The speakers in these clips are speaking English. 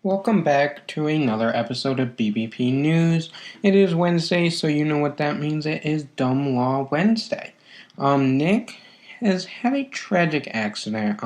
Welcome back to another episode of BBP News. It is Wednesday, so you know what that means. It is Dumb Law Wednesday. Nick has had a tragic accident.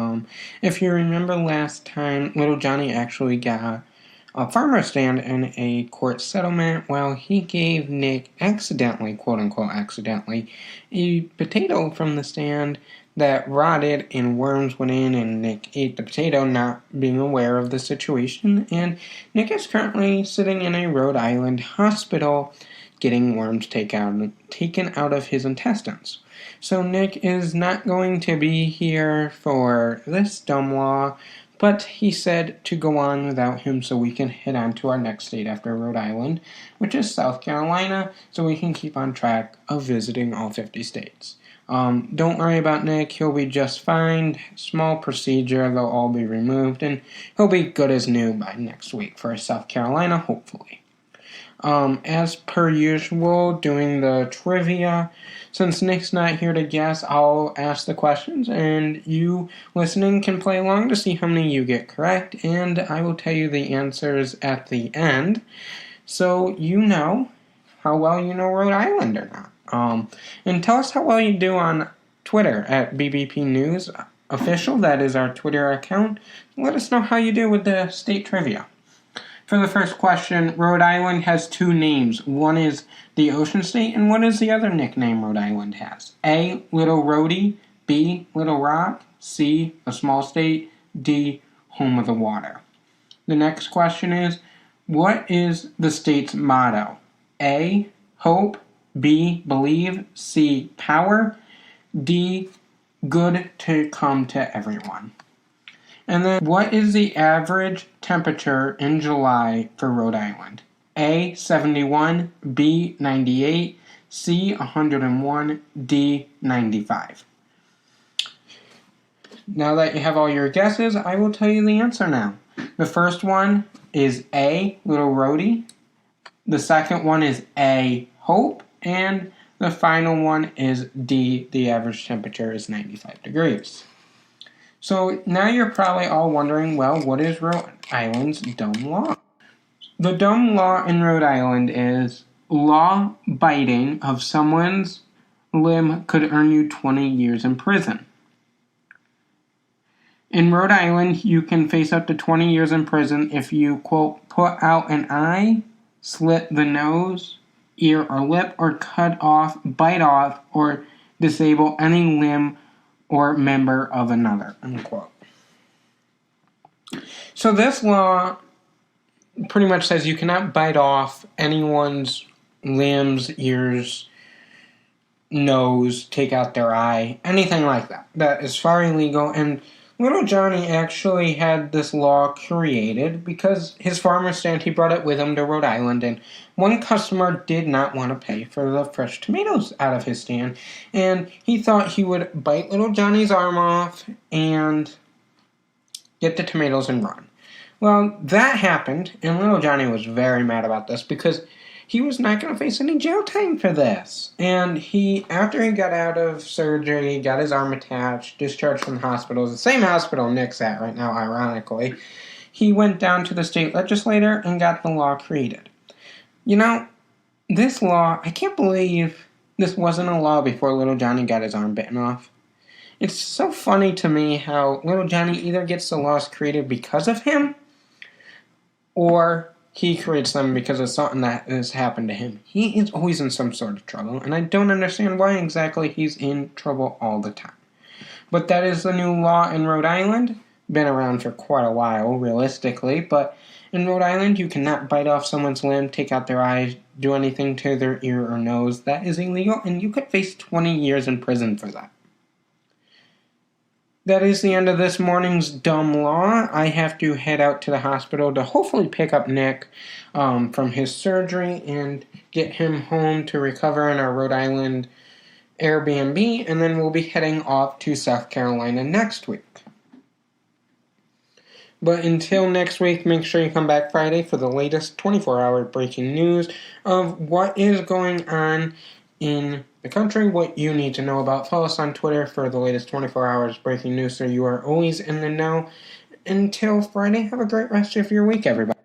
If you remember last time, little Johnny actually got a farmer stand in a court settlement. Well, he gave Nick accidentally, quote unquote accidentally, a potato from the stand that rotted and worms went in, and Nick ate the potato, not being aware of the situation. And Nick is currently sitting in a Rhode Island hospital getting worms taken out of his intestines. So Nick is not going to be here for this dumb law, but he said to go on without him so we can head on to our next state after Rhode Island, which is South Carolina, so we can keep on track of visiting all 50 states. Don't worry about Nick, he'll be just fine. Small procedure, they'll all be removed, and he'll be good as new by next week for South Carolina, hopefully. As per usual, doing the trivia. Since Nick's not here to guess, I'll ask the questions, and you listening can play along to see how many you get correct, and I will tell you the answers at the end, so you know how well you know Rhode Island or not. And tell us how well you do on Twitter at BBP News Official. That is our Twitter account. Let us know how you do with the state trivia. For the first question, Rhode Island has two names. One is the Ocean State, and what is the other nickname Rhode Island has? A, Little Rhody, B, Little Rock, C, a small state, D, home of the water. The next question is, what is the state's motto? A, hope, B, believe, C, power, D, good to come to everyone. And then, what is the average temperature in July for Rhode Island? A, 71, B, 98, C, 101, D, 95. Now that you have all your guesses, I will tell you the answer now. The first one is A, Little Rhody. The second one is A, hope. And the final one is D, the average temperature is 95 degrees. So now you're probably all wondering, well, what is Rhode Island's dumb law? The dumb law in Rhode Island is law biting of someone's limb could earn you 20 years in prison. In Rhode Island, you can face up to 20 years in prison if you, quote, put out an eye, slit the nose, ear or lip, or cut off, bite off, or disable any limb or member of another, unquote. So this law pretty much says you cannot bite off anyone's limbs, ears, nose, take out their eye, anything like that. That is far illegal, and little Johnny actually had this law created because his farmer stand, he brought it with him to Rhode Island, and one customer did not want to pay for the fresh tomatoes out of his stand, and he thought he would bite little Johnny's arm off and get the tomatoes and run. Well, that happened, and little Johnny was very mad about this because he was not going to face any jail time for this. And after he got out of surgery, got his arm attached, discharged from the hospital, the same hospital Nick's at right now, ironically, he went down to the state legislature and got the law created. You know, this law, I can't believe this wasn't a law before little Johnny got his arm bitten off. It's so funny to me how little Johnny either gets the laws created because of him, or he creates them because of something that has happened to him. He is always in some sort of trouble, and I don't understand why exactly he's in trouble all the time. But that is the new law in Rhode Island. Been around for quite a while, realistically, but in Rhode Island, you cannot bite off someone's limb, take out their eye, do anything to their ear or nose. That is illegal, and you could face 20 years in prison for that. That is the end of this morning's dumb law. I have to head out to the hospital to hopefully pick up Nick from his surgery and get him home to recover in our Rhode Island Airbnb, and then we'll be heading off to South Carolina next week. But until next week, make sure you come back Friday for the latest 24-hour breaking news of what is going on in the country, what you need to know about. Follow us on Twitter for the latest 24 hours breaking news so you are always in the know. until Friday, have a great rest of your week, everybody.